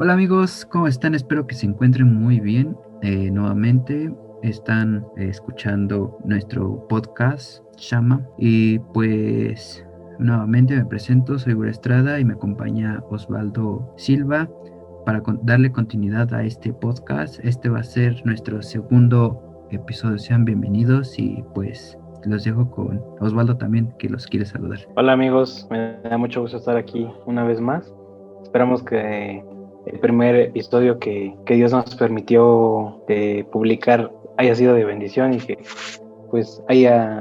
Hola amigos, ¿cómo están? Espero que se encuentren muy bien. Nuevamente están escuchando nuestro podcast Shama y pues nuevamente me presento, soy Gura Estrada y me acompaña Osvaldo Silva para darle continuidad a este podcast. Este va a ser nuestro segundo episodio. Sean bienvenidos y pues los dejo con Osvaldo también que los quiere saludar. Hola amigos, me da mucho gusto estar aquí una vez más. Esperamos que el primer episodio que Dios nos permitió publicar haya sido de bendición y que pues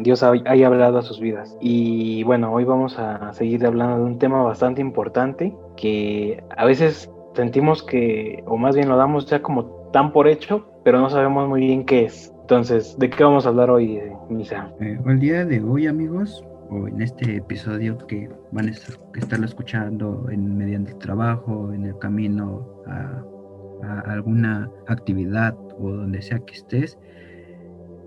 Dios haya hablado a sus vidas. Y bueno, hoy vamos a seguir hablando de un tema bastante importante que a veces sentimos que, o más bien lo damos ya como tan por hecho, pero no sabemos muy bien qué es. Entonces, ¿de qué vamos a hablar hoy, Misa? El día de hoy, amigos, o en este episodio que van a estarlo escuchando mediante el trabajo, en el camino a alguna actividad o donde sea que estés,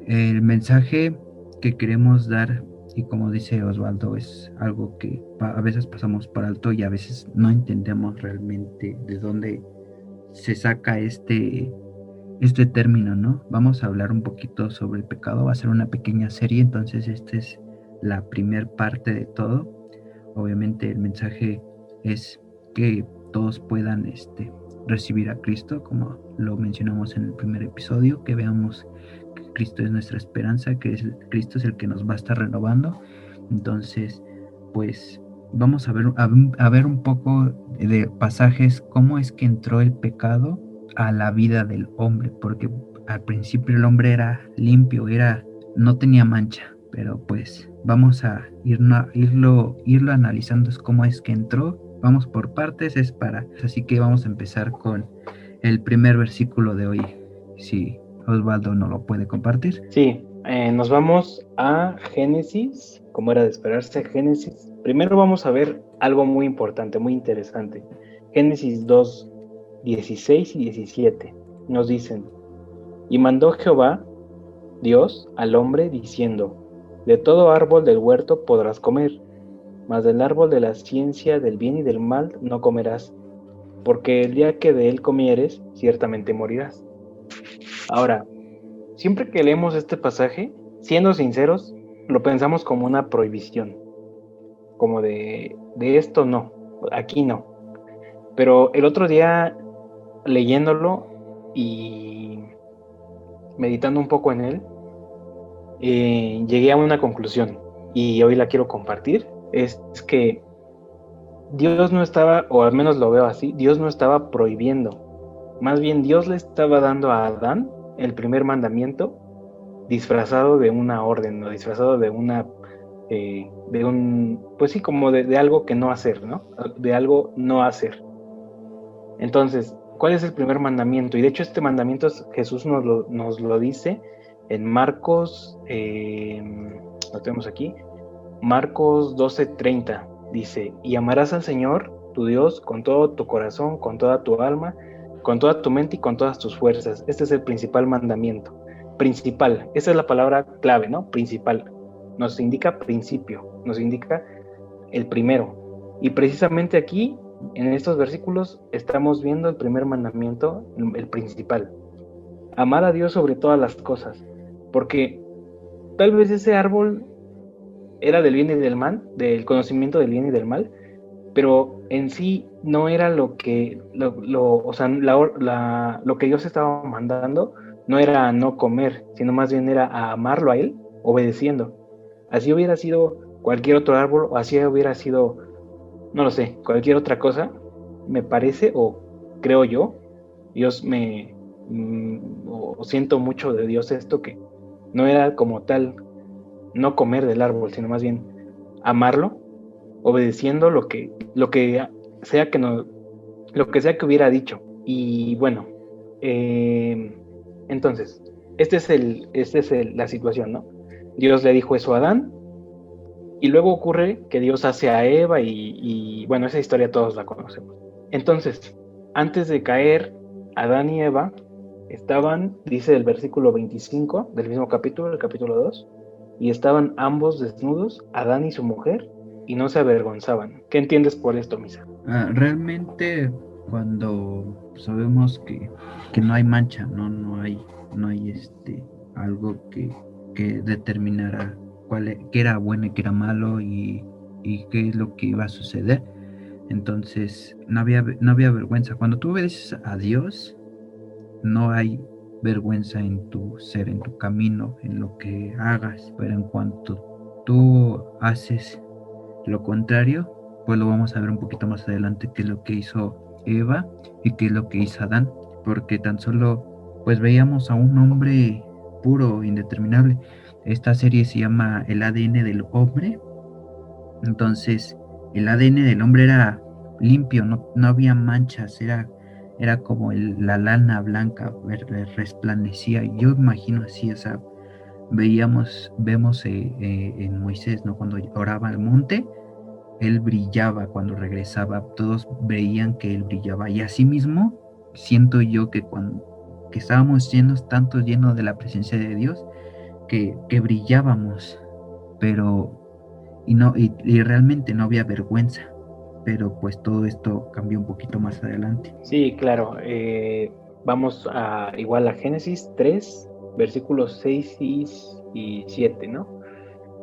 el mensaje que queremos dar, y como dice Osvaldo, es algo que a veces pasamos por alto y a veces no entendemos realmente de dónde se saca este término, ¿no? Vamos a hablar un poquito sobre el pecado, va a ser una pequeña serie, entonces esta es la primer parte de todo. Obviamente el mensaje es que todos puedan recibir a Cristo, como lo mencionamos en el primer episodio, que veamos que Cristo es nuestra esperanza, que Cristo es el que nos va a estar renovando. Entonces, pues vamos a ver un poco de pasajes, cómo es que entró el pecado a la vida del hombre, porque al principio el hombre era limpio, no tenía mancha, pero pues vamos a irlo analizando es cómo es que entró. Vamos por partes, así que vamos a empezar con el primer versículo de hoy, si Osvaldo no lo puede compartir. Sí, nos vamos a Génesis, como era de esperarse, Génesis. Primero vamos a ver algo muy importante, muy interesante. Génesis 2, 16 y 17 nos dicen, y mandó Jehová, Dios, al hombre diciendo, de todo árbol del huerto podrás comer, mas del árbol de la ciencia del bien y del mal no comerás, porque el día que de él comieres, ciertamente morirás. Ahora, siempre que leemos este pasaje, siendo sinceros, lo pensamos como una prohibición, como de esto no, aquí no. Pero el otro día, leyéndolo y meditando un poco en él, llegué a una conclusión y hoy la quiero compartir. Es que Dios no estaba, o al menos lo veo así, Dios no estaba prohibiendo. Más bien Dios le estaba dando a Adán el primer mandamiento disfrazado de una orden o disfrazado pues sí, como de algo que no hacer, ¿no? De algo no hacer. Entonces, ¿cuál es el primer mandamiento? Y de hecho este mandamiento Jesús nos lo dice en Marcos, lo tenemos aquí, Marcos 12:30, dice, y amarás al Señor, tu Dios, con todo tu corazón, con toda tu alma, con toda tu mente y con todas tus fuerzas. Este es el principal mandamiento. Principal, esa es la palabra clave, ¿no? Principal. Nos indica principio, nos indica el primero. Y precisamente aquí, en estos versículos, estamos viendo el primer mandamiento, el principal. Amar a Dios sobre todas las cosas. Porque tal vez ese árbol era del bien y del mal, del conocimiento del bien y del mal, pero en sí no era o sea, lo que Dios estaba mandando no era a no comer, sino más bien era a amarlo a Él, obedeciendo. Así hubiera sido cualquier otro árbol, o así hubiera sido, no lo sé, cualquier otra cosa, me parece, o creo yo, Dios o siento mucho de Dios esto, que no era como tal no comer del árbol, sino más bien amarlo, obedeciendo lo que sea que no, lo que sea que hubiera dicho. Y bueno, entonces, la situación, ¿no? Dios le dijo eso a Adán, y luego ocurre que Dios hace a Eva, y bueno, esa historia todos la conocemos. Entonces, antes de caer, Adán y Eva estaban, dice el versículo 25 del mismo capítulo, el capítulo 2, y estaban ambos desnudos, Adán y su mujer, y no se avergonzaban. ¿Qué entiendes por esto, Misa? Realmente cuando sabemos que no hay mancha, no hay algo que determinara qué era bueno y qué era malo y qué es lo que iba a suceder. Entonces no había vergüenza. Cuando tú obedeces a Dios, no hay vergüenza en tu ser, en tu camino, en lo que hagas, pero en cuanto tú haces lo contrario, pues lo vamos a ver un poquito más adelante, qué es lo que hizo Eva y qué es lo que hizo Adán, porque tan solo pues veíamos a un hombre puro, indeterminable. Esta serie se llama El ADN del hombre. Entonces el ADN del hombre era limpio, no había manchas, era como la lana blanca, resplandecía. Yo imagino así, o sea, vemos en Moisés, ¿no? Cuando oraba al monte, él brillaba cuando regresaba, todos veían que él brillaba. Y así mismo siento yo que cuando que estábamos llenos de la presencia de Dios, que brillábamos, pero y realmente no había vergüenza. Pero pues todo esto cambió un poquito más adelante. Sí, claro. Vamos igual a Génesis 3, versículos 6 y 7, ¿no?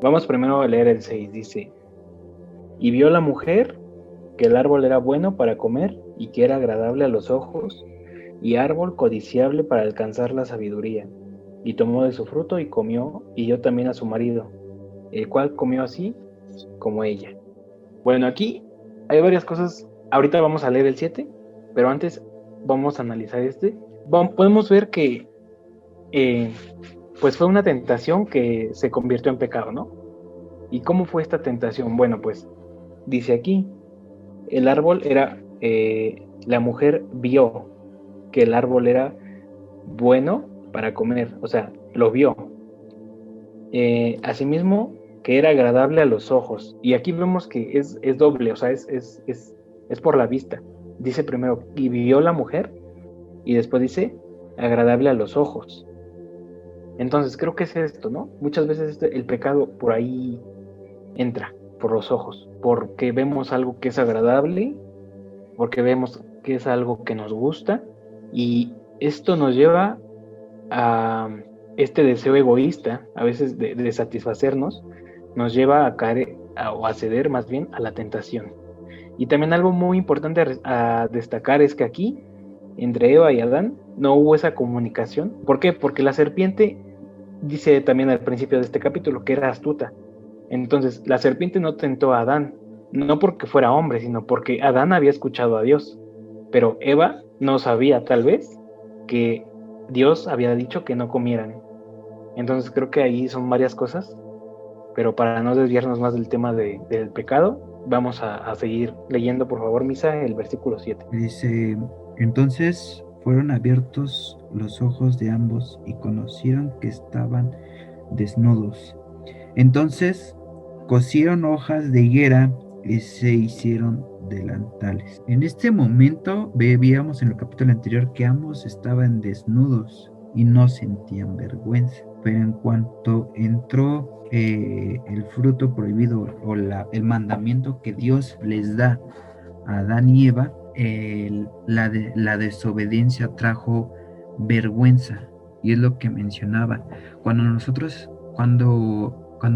Vamos primero a leer el 6. Dice: Y vio la mujer que el árbol era bueno para comer y que era agradable a los ojos y árbol codiciable para alcanzar la sabiduría. Y tomó de su fruto y comió, y dio también a su marido, el cual comió así como ella. Bueno, aquí hay varias cosas. Ahorita vamos a leer el 7, pero antes vamos a analizar este. Podemos ver que pues fue una tentación que se convirtió en pecado, ¿no? ¿Y cómo fue esta tentación? Bueno, pues dice aquí, el árbol era, la mujer vio que el árbol era bueno para comer, o sea, lo vio. Asimismo, que era agradable a los ojos. Y aquí vemos que es doble, o sea, es por la vista. Dice primero, y vio la mujer, y después dice, agradable a los ojos. Entonces, creo que es esto, ¿no? Muchas veces el pecado por ahí entra, por los ojos, porque vemos algo que es agradable, porque vemos que es algo que nos gusta, y esto nos lleva a este deseo egoísta, a veces de satisfacernos, nos lleva a caer o a ceder más bien a la tentación. Y también algo muy importante a destacar es que aquí, entre Eva y Adán, no hubo esa comunicación. ¿Por qué? Porque la serpiente dice también al principio de este capítulo que era astuta. Entonces, la serpiente no tentó a Adán, no porque fuera hombre, sino porque Adán había escuchado a Dios. Pero Eva no sabía, tal vez, que Dios había dicho que no comieran. Entonces, creo que ahí son varias cosas, pero para no desviarnos más del tema del pecado, vamos a seguir leyendo, por favor, Misa, el versículo 7. Dice, entonces fueron abiertos los ojos de ambos y conocieron que estaban desnudos. Entonces cosieron hojas de higuera y se hicieron delantales. En este momento veíamos en el capítulo anterior que ambos estaban desnudos y no sentían vergüenza. Pero en cuanto entró el fruto prohibido o el mandamiento que Dios les da a Adán y Eva, la desobediencia trajo vergüenza. Y es lo que mencionaba. Cuando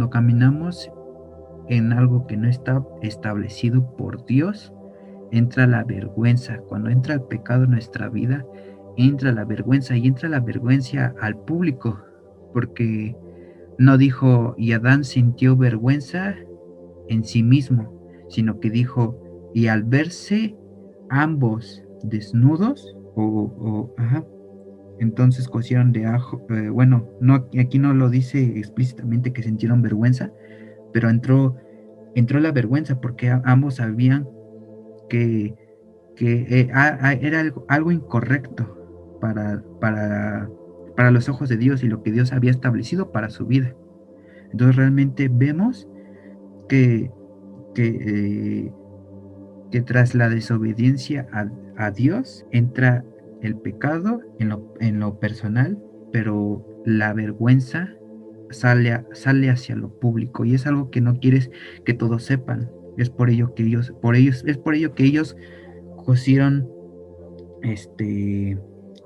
caminamos en algo que no está establecido por Dios, entra la vergüenza. Cuando entra el pecado en nuestra vida, entra la vergüenza y entra la vergüenza al público, porque no dijo, y Adán sintió vergüenza en sí mismo, sino que dijo, y al verse ambos desnudos, entonces cosieron de ajo, bueno, no, aquí no lo dice explícitamente que sintieron vergüenza, pero entró la vergüenza porque ambos sabían que, era algo incorrecto para los ojos de Dios y lo que Dios había establecido para su vida. Entonces realmente vemos que, que, eh, que tras la desobediencia a Dios entra el pecado en lo personal, pero la vergüenza sale hacia lo público y es algo que no quieres que todos sepan. Es por ello que ellos cosieron este,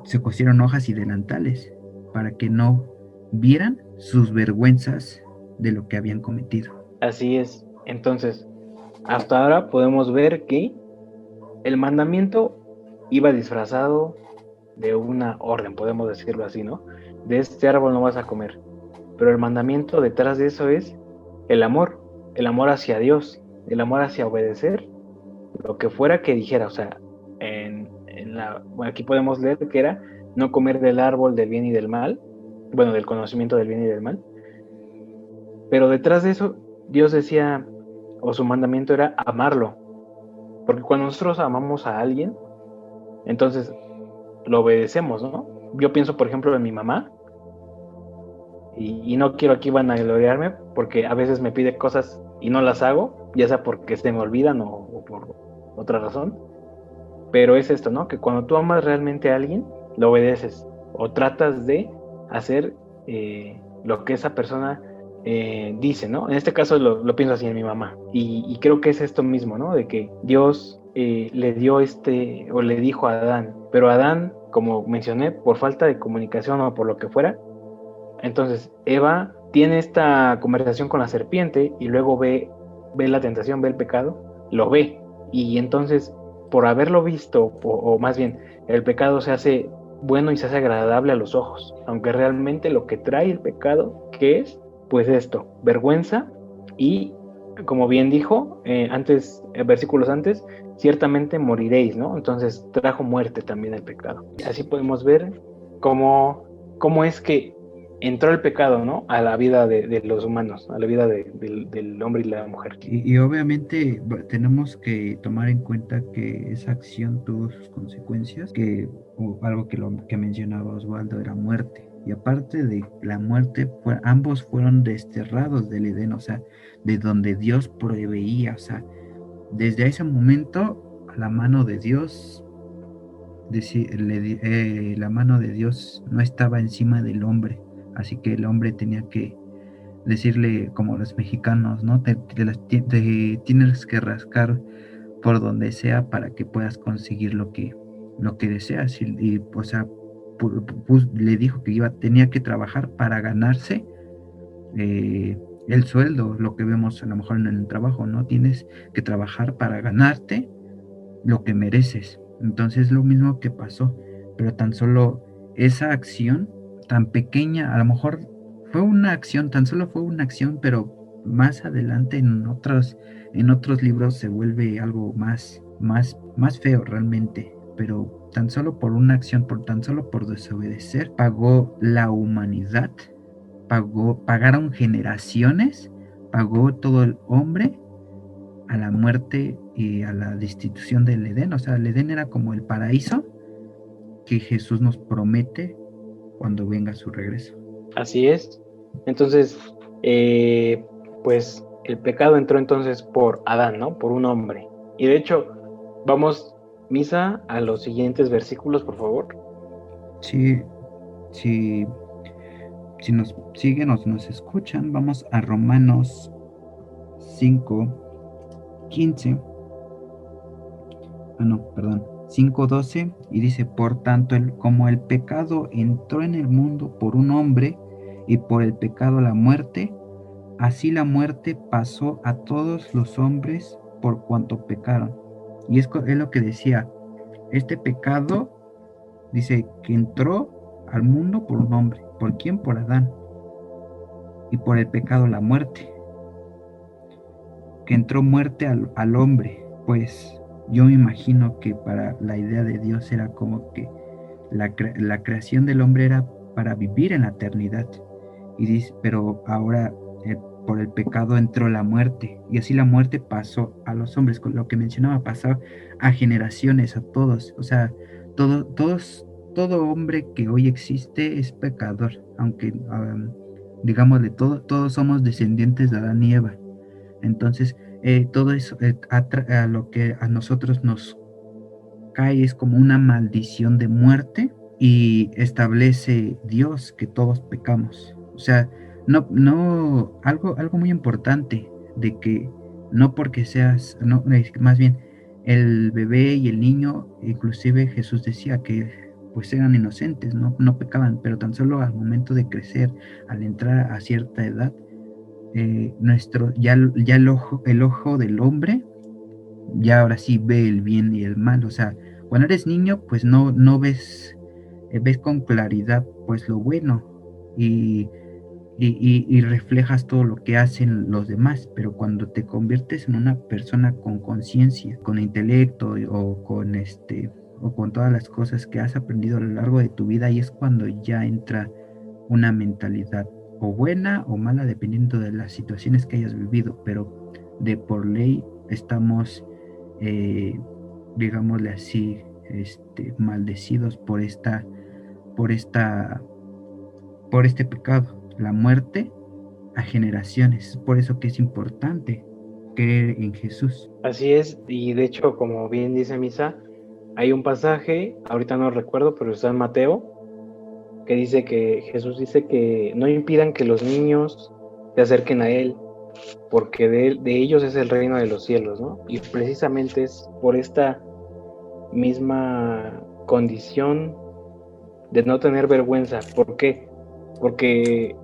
se cosieron hojas y delantales para que no vieran sus vergüenzas de lo que habían cometido. Así es. Entonces, hasta ahora podemos ver que el mandamiento iba disfrazado de una orden, podemos decirlo así, ¿no? De este árbol no vas a comer. Pero el mandamiento detrás de eso es el amor hacia Dios, el amor hacia obedecer lo que fuera que dijera. O sea, bueno, aquí podemos leer que era no comer del árbol del bien y del mal, bueno, del conocimiento del bien y del mal. Pero detrás de eso, Dios decía, o su mandamiento era amarlo. Porque cuando nosotros amamos a alguien, entonces lo obedecemos, ¿no? Yo pienso, por ejemplo, en mi mamá, y no quiero aquí vanagloriarme, porque a veces me pide cosas y no las hago, ya sea porque se me olvidan o por otra razón. Pero es esto, ¿no? Que cuando tú amas realmente a alguien, lo obedeces o tratas de hacer lo que esa persona dice, ¿no? En este caso lo pienso así en mi mamá. Y creo que es esto mismo, ¿no? De que Dios le dio o le dijo a Adán, pero Adán, como mencioné, por falta de comunicación o por lo que fuera, entonces Eva tiene esta conversación con la serpiente y luego ve la tentación, ve el pecado, lo ve. Y entonces, por haberlo visto, o más bien, el pecado se hace bueno y se hace agradable a los ojos, aunque realmente lo que trae el pecado, ¿qué es? Pues esto, vergüenza y, como bien dijo versículos antes, ciertamente moriréis, ¿no? Entonces trajo muerte también el pecado. Así podemos ver cómo es que entró el pecado, ¿no? A la vida de los humanos, a la vida del hombre y la mujer. Y obviamente tenemos que tomar en cuenta que esa acción tuvo sus consecuencias, algo que mencionaba Osvaldo era muerte. Y aparte de la muerte, ambos fueron desterrados del Edén, o sea, de donde Dios proveía, o sea, desde ese momento la mano de Dios, la mano de Dios no estaba encima del hombre, así que el hombre tenía que decirle, como los mexicanos, ¿no? Te tienes que rascar por donde sea para que puedas conseguir lo que deseas. O sea, le dijo que tenía que trabajar para ganarse el sueldo, lo que vemos a lo mejor en el trabajo, ¿no? Tienes que trabajar para ganarte lo que mereces. Entonces, lo mismo que pasó, pero tan solo esa acción tan pequeña, a lo mejor fue una acción, tan solo fue una acción, pero más adelante en otros libros se vuelve algo más feo realmente. Pero tan solo por una acción, tan solo por desobedecer, pagó la humanidad, pagaron generaciones, pagó todo el hombre a la muerte y a la destitución del Edén. O sea, el Edén era como el paraíso que Jesús nos promete cuando venga su regreso. Así es. Entonces, pues el pecado entró entonces por Adán, ¿no? Por un hombre. Y de hecho, vamos, Misa, a los siguientes versículos, por favor. Sí, sí, si nos siguen o nos escuchan, vamos a Romanos 5:15. No, perdón. 5:12 y dice, por tanto, como el pecado entró en el mundo por un hombre y por el pecado la muerte, así la muerte pasó a todos los hombres por cuanto pecaron. Y es lo que decía, este pecado dice que entró al mundo por un hombre. ¿Por quién? Por Adán. Y por el pecado la muerte. Que entró muerte al hombre. Pues yo me imagino que para la idea de Dios era como que la creación del hombre era para vivir en la eternidad. Pero ahora por el pecado entró la muerte. Y así la muerte pasó a los hombres. Con lo que mencionaba, pasó a generaciones, a todos. O sea, todo hombre que hoy existe es pecador. Aunque, digámosle, todos somos descendientes de Adán y Eva. Entonces, todo eso a lo que a nosotros nos cae es como una maldición de muerte y establece Dios que todos pecamos. O sea, algo muy importante de que no porque seas, no, más bien, el bebé y el niño, inclusive Jesús decía que pues eran inocentes, no pecaban, pero tan solo al momento de crecer, al entrar a cierta edad, ya el ojo del hombre ya ahora sí ve el bien y el mal. O sea, cuando eres niño, pues no ves, ves con claridad pues lo bueno y, y reflejas todo lo que hacen los demás, pero cuando te conviertes en una persona con conciencia, con intelecto o con todas las cosas que has aprendido a lo largo de tu vida, y es cuando ya entra una mentalidad o buena o mala dependiendo de las situaciones que hayas vivido, pero de por ley estamos, eh, digámosle así, maldecidos por esta, por este pecado, la muerte a generaciones. Es por eso que es importante creer en Jesús. Así es, y de hecho, como bien dice Misa, hay un pasaje, ahorita no recuerdo, pero está en Mateo, que dice que Jesús dice que no impidan que los niños se acerquen a Él, porque de ellos es el reino de los cielos, ¿no? Y precisamente es por esta misma condición de no tener vergüenza. ¿Por qué? Porque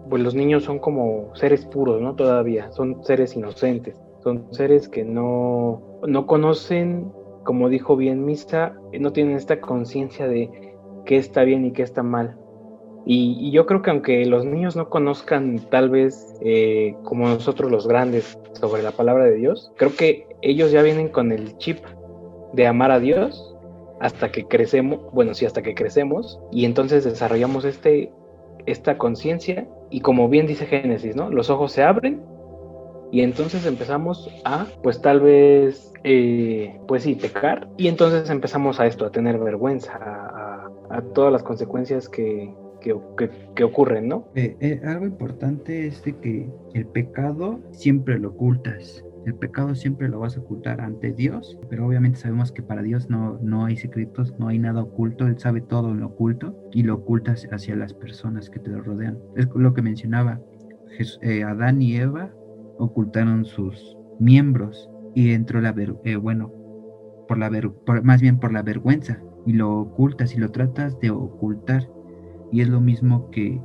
pues los niños son como seres puros, ¿no? Todavía, son seres inocentes, son seres que no conocen, como dijo bien Misa, no tienen esta conciencia de qué está bien y qué está mal. Y yo creo que aunque los niños no conozcan tal vez como nosotros los grandes sobre la palabra de Dios, creo que ellos ya vienen con el chip de amar a Dios hasta que crecemos, bueno, sí, hasta que crecemos, y entonces desarrollamos esta conciencia, y como bien dice Génesis, ¿no? Los ojos se abren y entonces empezamos a, pues tal vez, pues sí, pecar, y entonces empezamos a esto, a tener vergüenza, a todas las consecuencias que ocurren, ¿no? Algo importante es de que el pecado siempre lo ocultas. El pecado siempre lo vas a ocultar ante Dios, pero obviamente sabemos que para Dios no hay secretos, no hay nada oculto. Él sabe todo en lo oculto y lo ocultas hacia las personas que te rodean. Es lo que mencionaba. Adán y Eva ocultaron sus miembros y entró más bien por la vergüenza, y lo ocultas y lo tratas de ocultar. Y es lo mismo que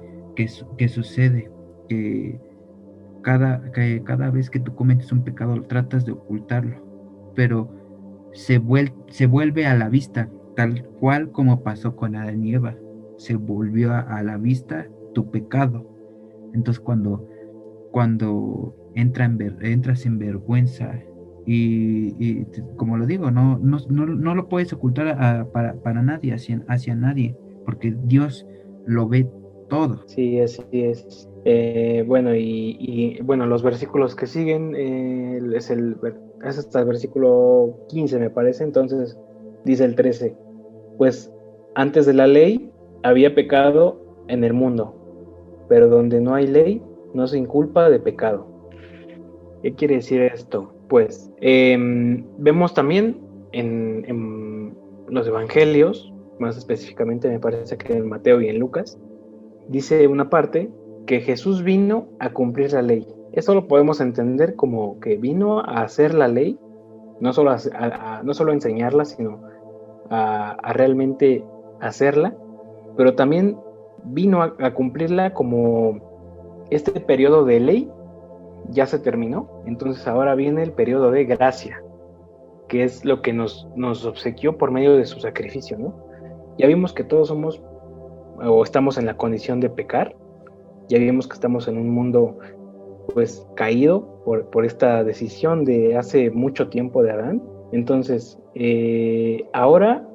sucede, que cada vez que tú cometes un pecado lo tratas de ocultarlo, pero se vuelve a la vista, tal cual como pasó con Adán y Eva. Se volvió a la vista tu pecado. Entonces cuando entras en vergüenza y como lo digo, no lo puedes ocultar para nadie, hacia nadie, porque Dios lo ve todo. Sí, así es. Bueno, y bueno, los versículos que siguen es hasta el versículo 15, me parece. Entonces dice el 13: pues antes de la ley había pecado en el mundo, pero donde no hay ley no se inculpa de pecado. ¿Qué quiere decir esto? Pues vemos también en los evangelios, más específicamente me parece que en Mateo y en Lucas, dice una parte que Jesús vino a cumplir la ley. Eso lo podemos entender como que vino a hacer la ley, no solo no solo a enseñarla, sino a realmente hacerla, pero también vino a cumplirla. Como este periodo de ley ya se terminó, entonces ahora viene el periodo de gracia, que es lo que nos obsequió por medio de su sacrificio, ¿no? Ya vimos que todos somos o estamos en la condición de pecar, ya vimos que estamos en un mundo pues caído por esta decisión de hace mucho tiempo de Adán. Entonces ahora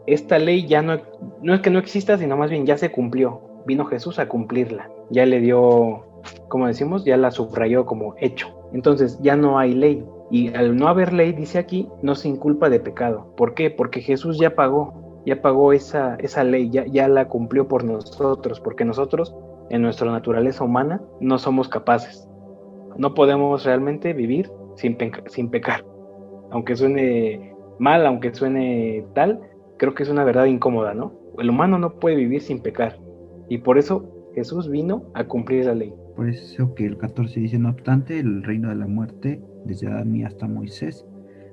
esta ley ya no es que no exista, sino más bien ya se cumplió. Vino Jesús a cumplirla, ya le dio, como decimos, ya la subrayó como hecho. Entonces ya no hay ley, y al no haber ley, dice aquí, no se inculpa de pecado. ¿Por qué? Porque Jesús ya pagó esa ley, ya la cumplió por nosotros, porque nosotros en nuestra naturaleza humana no somos capaces, no podemos realmente vivir sin pecar. Aunque suene mal, aunque suene tal, creo que es una verdad incómoda, ¿no? El humano no puede vivir sin pecar, y por eso Jesús vino a cumplir la ley. Por eso que el 14 dice: no obstante, el reino de la muerte, desde Adán y hasta Moisés,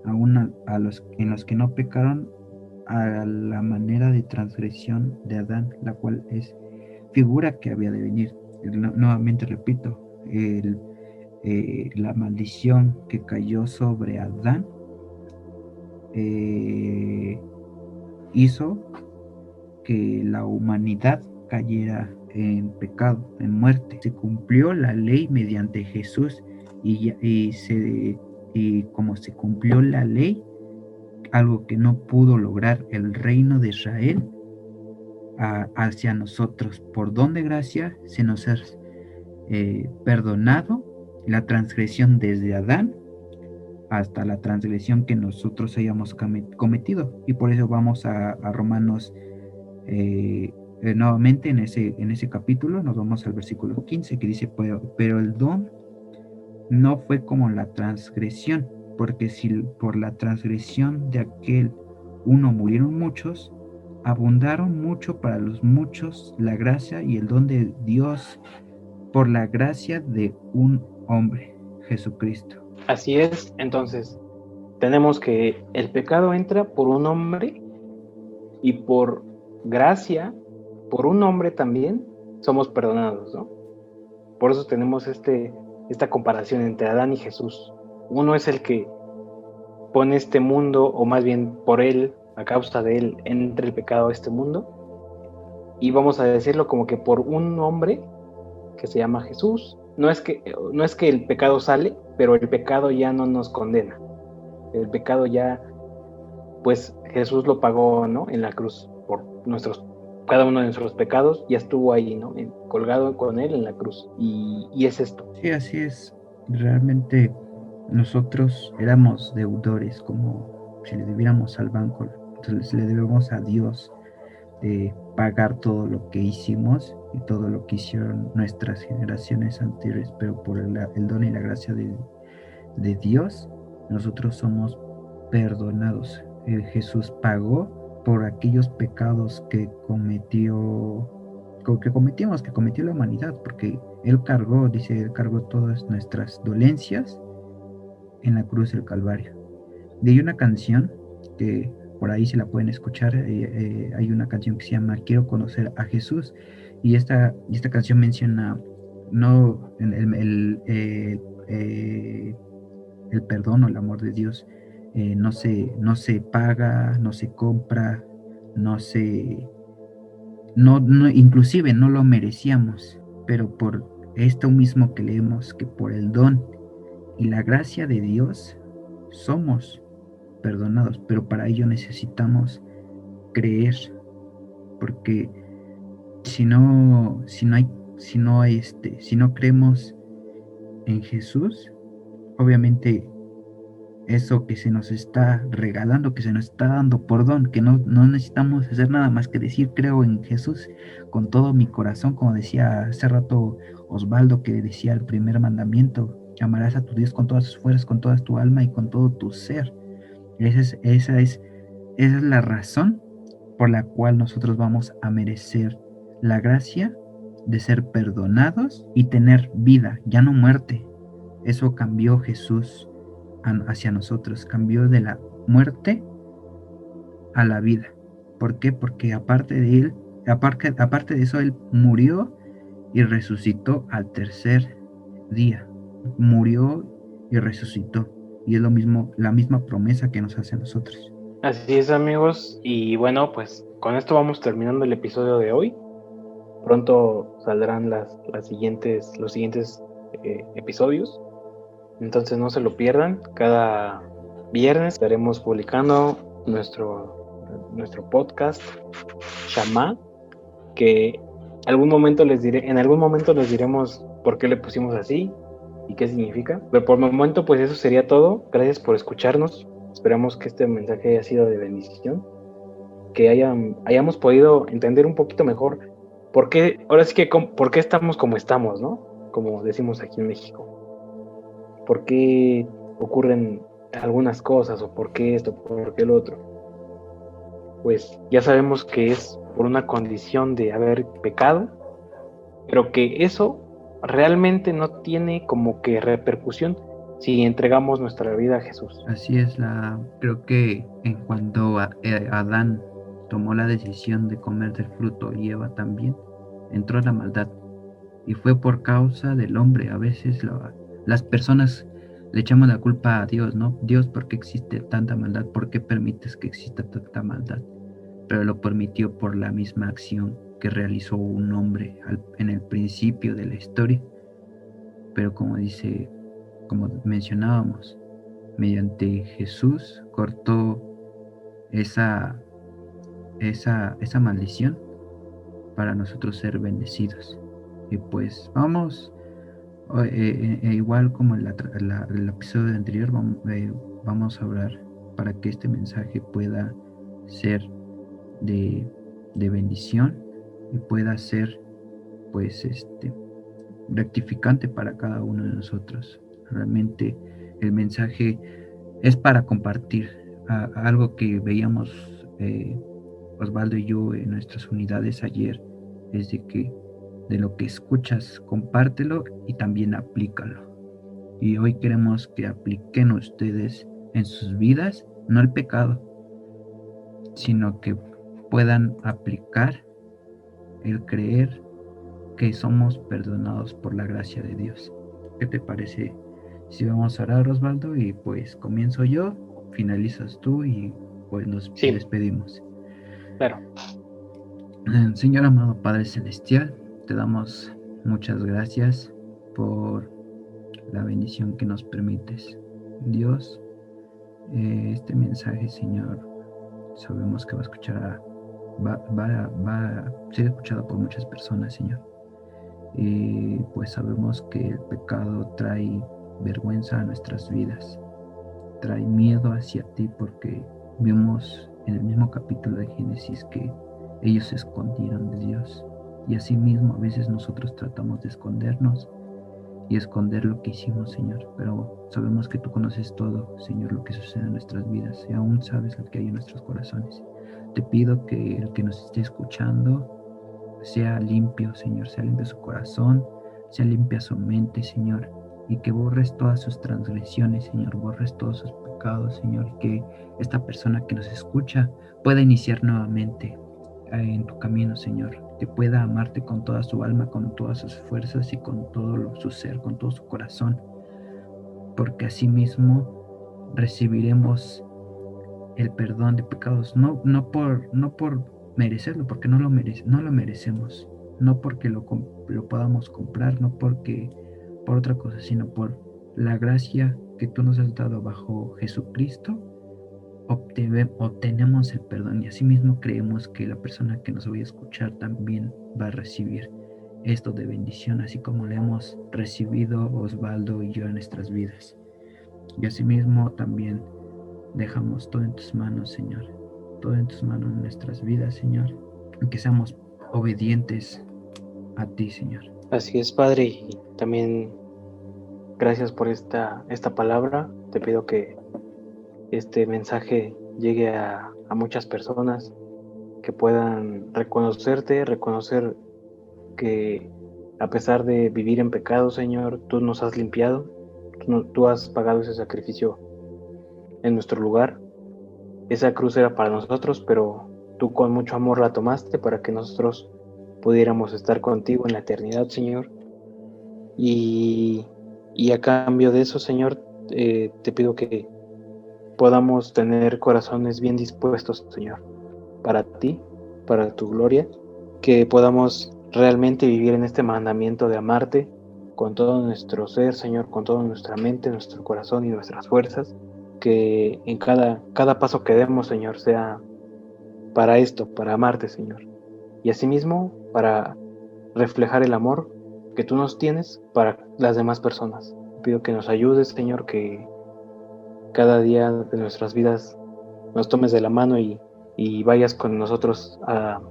aún a los en los que no pecaron, a la manera de transgresión de Adán, la cual es figura que había de venir. Nuevamente repito, la maldición que cayó sobre Adán hizo que la humanidad cayera en pecado, en muerte. Se cumplió la ley mediante Jesús y como se cumplió la ley, algo que no pudo lograr el reino de Israel hacia nosotros. Por don de gracia se nos ha perdonado la transgresión desde Adán hasta la transgresión que nosotros hayamos cometido. Y por eso vamos a Romanos nuevamente en ese capítulo, nos vamos al versículo 15 que dice, pero el don no fue como la transgresión, porque si por la transgresión de aquel uno murieron muchos, abundaron mucho para los muchos la gracia y el don de Dios por la gracia de un hombre, Jesucristo. Así es, entonces tenemos que el pecado entra por un hombre y por gracia, por un hombre también, somos perdonados, ¿no? Por eso tenemos esta comparación entre Adán y Jesús. Uno es el que pone este mundo, o más bien por él, a causa de él, entra el pecado a este mundo. Y vamos a decirlo como que por un hombre que se llama Jesús. No es que el pecado sale, pero el pecado ya no nos condena. El pecado ya, pues Jesús lo pagó, ¿no? En la cruz por cada uno de nuestros pecados, ya estuvo ahí, ¿no? Colgado con él en la cruz. Y es esto. Sí, así es. Realmente nosotros éramos deudores, como si le debiéramos al banco, entonces le debemos a Dios de pagar todo lo que hicimos y todo lo que hicieron nuestras generaciones anteriores, pero por el don y la gracia de Dios, nosotros somos perdonados. Jesús pagó por aquellos pecados que cometió la humanidad, porque Él cargó todas nuestras dolencias en la cruz del Calvario. Y hay una canción que por ahí se la pueden escuchar, hay una canción que se llama Quiero conocer a Jesús, y esta canción menciona no el perdón o el amor de Dios, no se paga, no se compra, inclusive no lo merecíamos, pero por esto mismo que leemos, que por el don y la gracia de Dios somos perdonados, pero para ello necesitamos creer, porque si no creemos en Jesús, obviamente eso que se nos está regalando, que se nos está dando por don, que no necesitamos hacer nada más que decir creo en Jesús con todo mi corazón, como decía hace rato Osvaldo, que decía el primer mandamiento: amarás a tu Dios con todas tus fuerzas, con toda tu alma y con todo tu ser. Esa es la razón por la cual nosotros vamos a merecer la gracia de ser perdonados y tener vida, ya no muerte. Eso cambió Jesús hacia nosotros, cambió de la muerte a la vida. ¿Por qué? Porque aparte de eso, Él murió y resucitó al tercer día. Murió y resucitó. Y es lo mismo, la misma promesa que nos hace a nosotros. Así es, amigos. Y bueno, pues con esto vamos terminando el episodio de hoy. Pronto saldrán los siguientes episodios. Entonces no se lo pierdan. Cada viernes estaremos publicando nuestro podcast Shamá, que en algún momento les diremos por qué le pusimos así y qué significa. Pero por el momento, pues eso sería todo. Gracias por escucharnos. Esperamos que este mensaje haya sido de bendición, que hayamos podido entender un poquito mejor por qué estamos como estamos, ¿no? Como decimos aquí en México. ¿Por qué ocurren algunas cosas? ¿O por qué esto? ¿Por qué lo otro? Pues ya sabemos que es por una condición de haber pecado, pero que eso realmente no tiene como que repercusión si entregamos nuestra vida a Jesús. Así es, creo que en cuando Adán tomó la decisión de comer del fruto y Eva también, entró la maldad. Y fue por causa del hombre. A veces las personas le echamos la culpa a Dios, ¿no? Dios, ¿por qué existe tanta maldad? ¿Por qué permites que exista tanta maldad? Pero lo permitió por la misma acción que realizó un hombre en el principio de la historia. Pero como mencionábamos, mediante Jesús cortó esa maldición para nosotros ser bendecidos. Y pues vamos, igual como el episodio anterior, vamos a orar para que este mensaje pueda ser de bendición y pueda ser pues rectificante para cada uno de nosotros. Realmente el mensaje es para compartir algo que veíamos Osvaldo y yo en nuestras unidades ayer, es de lo que escuchas, compártelo y también aplícalo. Y hoy queremos que apliquen ustedes en sus vidas, no el pecado, sino que puedan aplicar el creer que somos perdonados por la gracia de Dios. ¿Qué te parece si vamos a orar, Osvaldo? Y pues comienzo yo, finalizas tú y pues nos despedimos. Claro. Señor amado Padre Celestial, te damos muchas gracias por la bendición que nos permites. Dios, este mensaje, Señor, sabemos que va a ser escuchado por muchas personas, Señor. Y pues sabemos que el pecado trae vergüenza a nuestras vidas, trae miedo hacia ti, porque vimos en el mismo capítulo de Génesis que ellos se escondieron de Dios, y asimismo a veces nosotros tratamos de escondernos y esconder lo que hicimos, Señor, pero sabemos que tú conoces todo, Señor, lo que sucede en nuestras vidas, y aún sabes lo que hay en nuestros corazones. Te pido que el que nos esté escuchando sea limpio, Señor, sea limpio su corazón, sea limpia su mente, Señor, y que borres todas sus transgresiones, Señor, borres todos sus pecados, Señor, y que esta persona que nos escucha pueda iniciar nuevamente en tu camino, Señor, que pueda amarte con toda su alma, con todas sus fuerzas y con todo su ser, con todo su corazón, porque así mismo recibiremos el perdón de pecados, no por merecerlo, porque no lo merecemos, no porque lo podamos comprar, no porque por otra cosa, sino por la gracia que tú nos has dado bajo Jesucristo. Obtenemos el perdón, y asimismo creemos que la persona que nos vaya a escuchar también va a recibir esto de bendición, así como le hemos recibido Osvaldo y yo en nuestras vidas. Y asimismo también dejamos todo en tus manos, Señor, todo en tus manos en nuestras vidas, Señor, y que seamos obedientes a ti, Señor. Así es, Padre, y también gracias por esta palabra. Te pido que este mensaje llegue a muchas personas, que puedan reconocer que a pesar de vivir en pecado, Señor, tú nos has limpiado, tú has pagado ese sacrificio en nuestro lugar. Esa cruz era para nosotros, pero tú con mucho amor la tomaste para que nosotros pudiéramos estar contigo en la eternidad, Señor. Y a cambio de eso, Señor, te pido que podamos tener corazones bien dispuestos, Señor, para ti, para tu gloria, que podamos realmente vivir en este mandamiento de amarte con todo nuestro ser, Señor, con toda nuestra mente, nuestro corazón y nuestras fuerzas, que en cada paso que demos, Señor, sea para esto, para amarte, Señor, y asimismo para reflejar el amor que tú nos tienes para las demás personas. Te pido que nos ayudes, Señor, que cada día de nuestras vidas nos tomes de la mano y vayas con nosotros a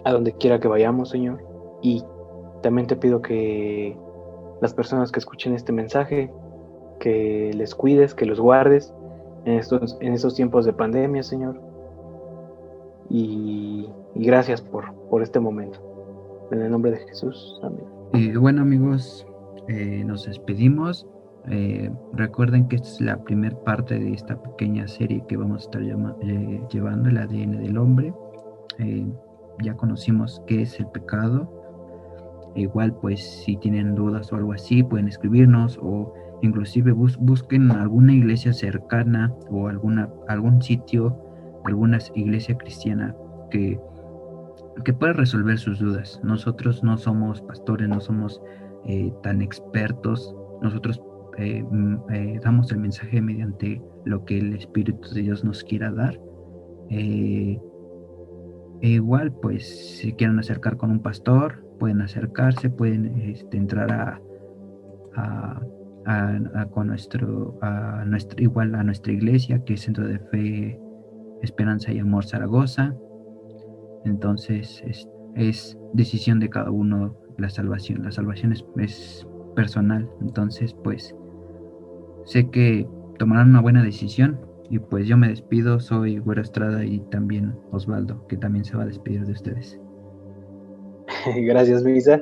donde quiera que vayamos, Señor. Y también te pido que las personas que escuchen este mensaje, que les cuides, que los guardes en estos tiempos de pandemia, Señor. Y gracias por este momento. En el nombre de Jesús. Amén. Bueno, amigos, nos despedimos. Recuerden que esta es la primera parte de esta pequeña serie que vamos a estar llevando, el ADN del hombre. Ya conocimos qué es el pecado. Igual, pues, si tienen dudas o algo así, pueden escribirnos, o inclusive busquen alguna iglesia cercana o algún sitio, alguna iglesia cristiana que pueda resolver sus dudas. Nosotros no somos pastores, no somos tan expertos. Nosotros damos el mensaje mediante lo que el Espíritu de Dios nos quiera dar. Igual, pues, si quieren acercar con un pastor, pueden acercarse, pueden entrar con igual a nuestra iglesia, que es Centro de Fe, Esperanza y Amor Zaragoza. Entonces, es decisión de cada uno la salvación. La salvación es personal. Entonces, pues, sé que tomarán una buena decisión. Y pues yo me despido, soy Güero Estrada y también Osvaldo, que también se va a despedir de ustedes. Gracias, Luisa.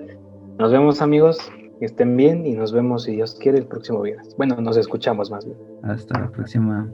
Nos vemos, amigos, que estén bien y nos vemos, si Dios quiere, el próximo viernes. Bueno, nos escuchamos más bien. Hasta la próxima.